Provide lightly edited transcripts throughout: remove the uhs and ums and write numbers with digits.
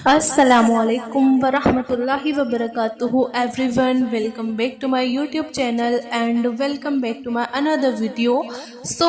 Assalamu alaikum wa rahmatullahi wa barakatuhu everyone. Welcome back to my YouTube channel and welcome back to my another video. So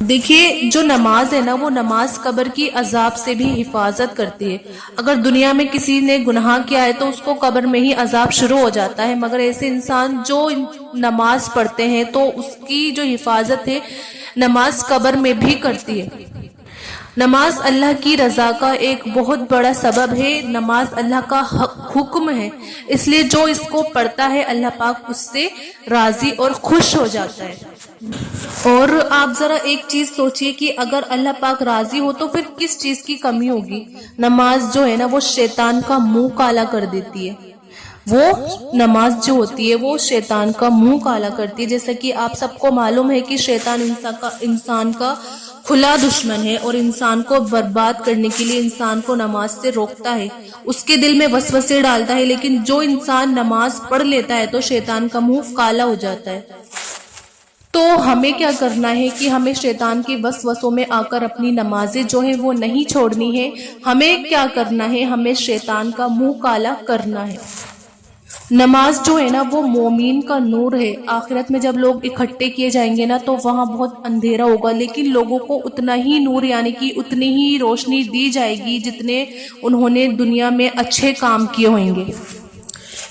دیکھیے جو نماز ہے نا وہ نماز قبر کی عذاب سے بھی حفاظت کرتی ہے. اگر دنیا میں کسی نے گناہ کیا ہے تو اس کو قبر میں ہی عذاب شروع ہو جاتا ہے، مگر ایسے انسان جو نماز پڑھتے ہیں تو اس کی جو حفاظت ہے نماز قبر میں بھی کرتی ہے. نماز اللہ کی رضا کا ایک بہت بڑا سبب ہے. نماز اللہ کا حکم ہے، اس لیے جو اس کو پڑھتا ہے اللہ پاک اس سے راضی اور خوش ہو جاتا ہے. اور آپ ذرا ایک چیز سوچئے کہ اگر اللہ پاک راضی ہو تو پھر کس چیز کی کمی ہوگی. نماز جو ہے نا وہ شیطان کا منہ کالا کر دیتی ہے. وہ نماز جو ہوتی ہے وہ شیطان کا منہ کالا کرتی ہے. جیسا کہ آپ سب کو معلوم ہے کہ شیطان انسان کا کھلا دشمن ہے اور انسان کو برباد کرنے کے لیے انسان کو نماز سے روکتا ہے، اس کے دل میں وسوسے ڈالتا ہے. لیکن جو انسان نماز پڑھ لیتا ہے تو شیطان کا منہ کالا ہو جاتا ہے. تو ہمیں کیا کرنا ہے کہ ہمیں شیطان کے وسوسوں میں آ کر اپنی نمازیں جو ہیں وہ نہیں چھوڑنی ہے. ہمیں کیا کرنا ہے؟ ہمیں شیطان کا منہ کالا کرنا ہے. نماز جو ہے نا وہ مومن کا نور ہے. آخرت میں جب لوگ اکٹھے کیے جائیں گے نا تو وہاں بہت اندھیرا ہوگا، لیکن لوگوں کو اتنا ہی نور یعنی کہ اتنی ہی روشنی دی جائے گی جتنے انہوں نے دنیا میں اچھے کام کیے ہوئیں گے.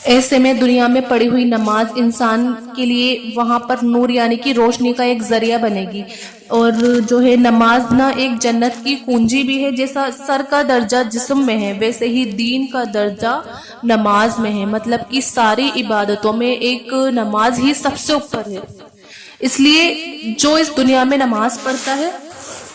ایسے میں دنیا میں پڑھی ہوئی نماز انسان کے لیے وہاں پر نور یعنی کہ روشنی کا ایک ذریعہ بنے گی. اور جو ہے نماز نا ایک جنت کی کنجی بھی ہے. جیسا سر کا درجہ جسم میں ہے ویسے ہی دین کا درجہ نماز میں ہے. مطلب کہ ساری عبادتوں میں ایک نماز ہی سب سے اوپر ہے. اس لیے جو اس دنیا میں نماز پڑھتا ہے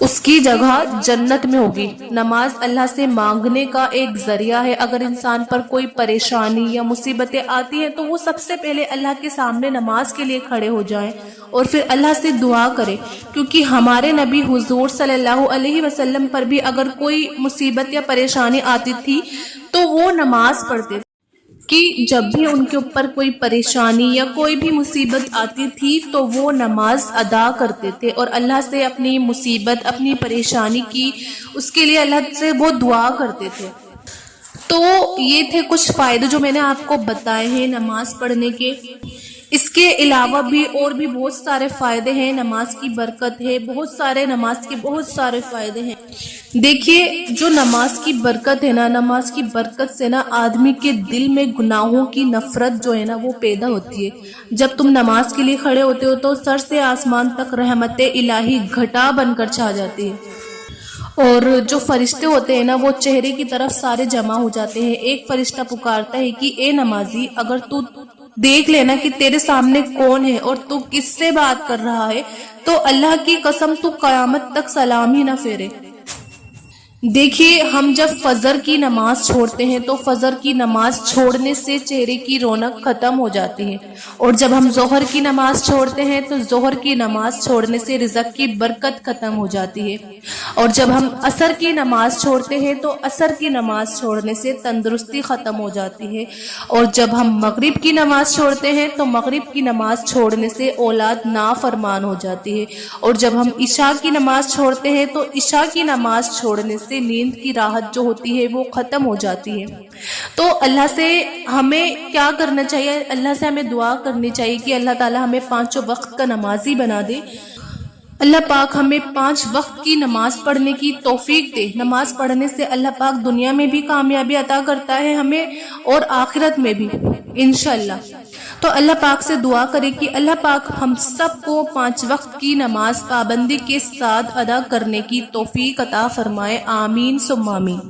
اس کی جگہ جنت میں ہوگی. نماز اللہ سے مانگنے کا ایک ذریعہ ہے. اگر انسان پر کوئی پریشانی یا مصیبتیں آتی ہیں تو وہ سب سے پہلے اللہ کے سامنے نماز کے لیے کھڑے ہو جائیں اور پھر اللہ سے دعا کرے. کیونکہ ہمارے نبی حضور صلی اللہ علیہ وسلم پر بھی اگر کوئی مصیبت یا پریشانی آتی تھی تو وہ نماز پڑھتے تھے کہ جب بھی ان کے اوپر کوئی پریشانی یا کوئی بھی مصیبت آتی تھی تو وہ نماز ادا کرتے تھے اور اللہ سے اپنی مصیبت اپنی پریشانی کی اس کے لیے اللہ سے وہ دعا کرتے تھے. تو یہ تھے کچھ فائدے جو میں نے آپ کو بتائے ہیں نماز پڑھنے کے. اس کے علاوہ بھی اور بھی بہت سارے فائدے ہیں. نماز کی برکت ہے، نماز کے بہت سارے فائدے ہیں. دیکھیے جو نماز کی برکت ہے نا، نماز کی برکت سے نا آدمی کے دل میں گناہوں کی نفرت جو ہے نا وہ پیدا ہوتی ہے. جب تم نماز کے لیے کھڑے ہوتے ہو تو سر سے آسمان تک رحمت الہی گھٹا بن کر چھا جاتی ہے. اور جو فرشتے ہوتے ہیں نا وہ چہرے کی طرف سارے جمع ہو جاتے ہیں. ایک فرشتہ پکارتا ہے کہ اے نمازی، اگر تو دیکھ لینا کہ تیرے سامنے کون ہے اور تو کس سے بات کر رہا ہے تو اللہ کی قسم تو قیامت تک سلام ہی نہ پھیرے. دیکھیے ہم جب فجر کی نماز چھوڑتے ہیں تو فجر کی نماز چھوڑنے سے چہرے کی رونق ختم ہو جاتی ہے. اور جب ہم ظہر کی نماز چھوڑتے ہیں تو ظہر کی نماز چھوڑنے سے رزق کی برکت ختم ہو جاتی ہے. اور جب ہم عصر کی نماز چھوڑتے ہیں تو عصر کی نماز چھوڑنے سے تندرستی ختم ہو جاتی ہے. اور جب ہم مغرب کی نماز چھوڑتے ہیں تو مغرب کی نماز چھوڑنے سے اولاد نافرمان ہو جاتی ہے. اور جب ہم عشاء کی نماز چھوڑتے ہیں تو عشاء کی نماز چھوڑنے سے نیند کی راحت جو ہوتی ہے وہ ختم ہو جاتی ہے. تو اللہ سے ہمیں کیا کرنا چاہیے؟ اللہ سے ہمیں دعا کرنی چاہیے کہ اللہ تعالی ہمیں 5 وقت کا نمازی بنا دے. اللہ پاک ہمیں 5 وقت کی نماز پڑھنے کی توفیق دے. نماز پڑھنے سے اللہ پاک دنیا میں بھی کامیابی عطا کرتا ہے ہمیں اور آخرت میں بھی انشاءاللہ. تو اللہ پاک سے دعا کرے کہ اللہ پاک ہم سب کو 5 وقت کی نماز پابندی کے ساتھ ادا کرنے کی توفیق عطا فرمائے. آمین ثم آمین.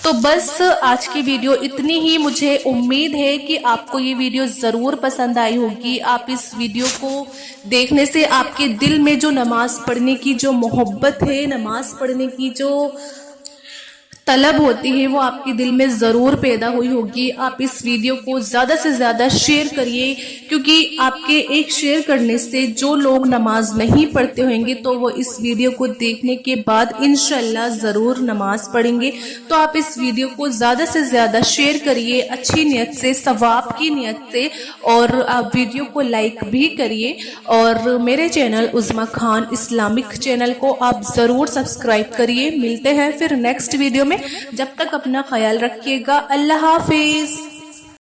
تو بس آج کی ویڈیو اتنی ہی. مجھے امید ہے کہ آپ کو یہ ویڈیو ضرور پسند آئی ہوگی. آپ اس ویڈیو کو دیکھنے سے آپ کے دل میں جو نماز پڑھنے کی جو محبت ہے، نماز پڑھنے کی جو طلب ہوتی ہے وہ آپ کے دل میں ضرور پیدا ہوئی ہوگی. آپ اس ویڈیو کو زیادہ سے زیادہ شیئر کریے کیونکہ آپ کے ایک شیئر کرنے سے جو لوگ نماز نہیں پڑھتے ہوئیں گے تو وہ اس ویڈیو کو دیکھنے کے بعد انشاءاللہ ضرور نماز پڑھیں گے. تو آپ اس ویڈیو کو زیادہ سے زیادہ شیئر کریے اچھی نیت سے، ثواب کی نیت سے، اور آپ ویڈیو کو لائک بھی کریے. اور میرے چینل عظمیٰ خان اسلامک چینل کو آپ ضرور سبسکرائب کریے. ملتے ہیں پھر نیکسٹ ویڈیو میں. جب تک اپنا خیال رکھیے گا. اللہ حافظ.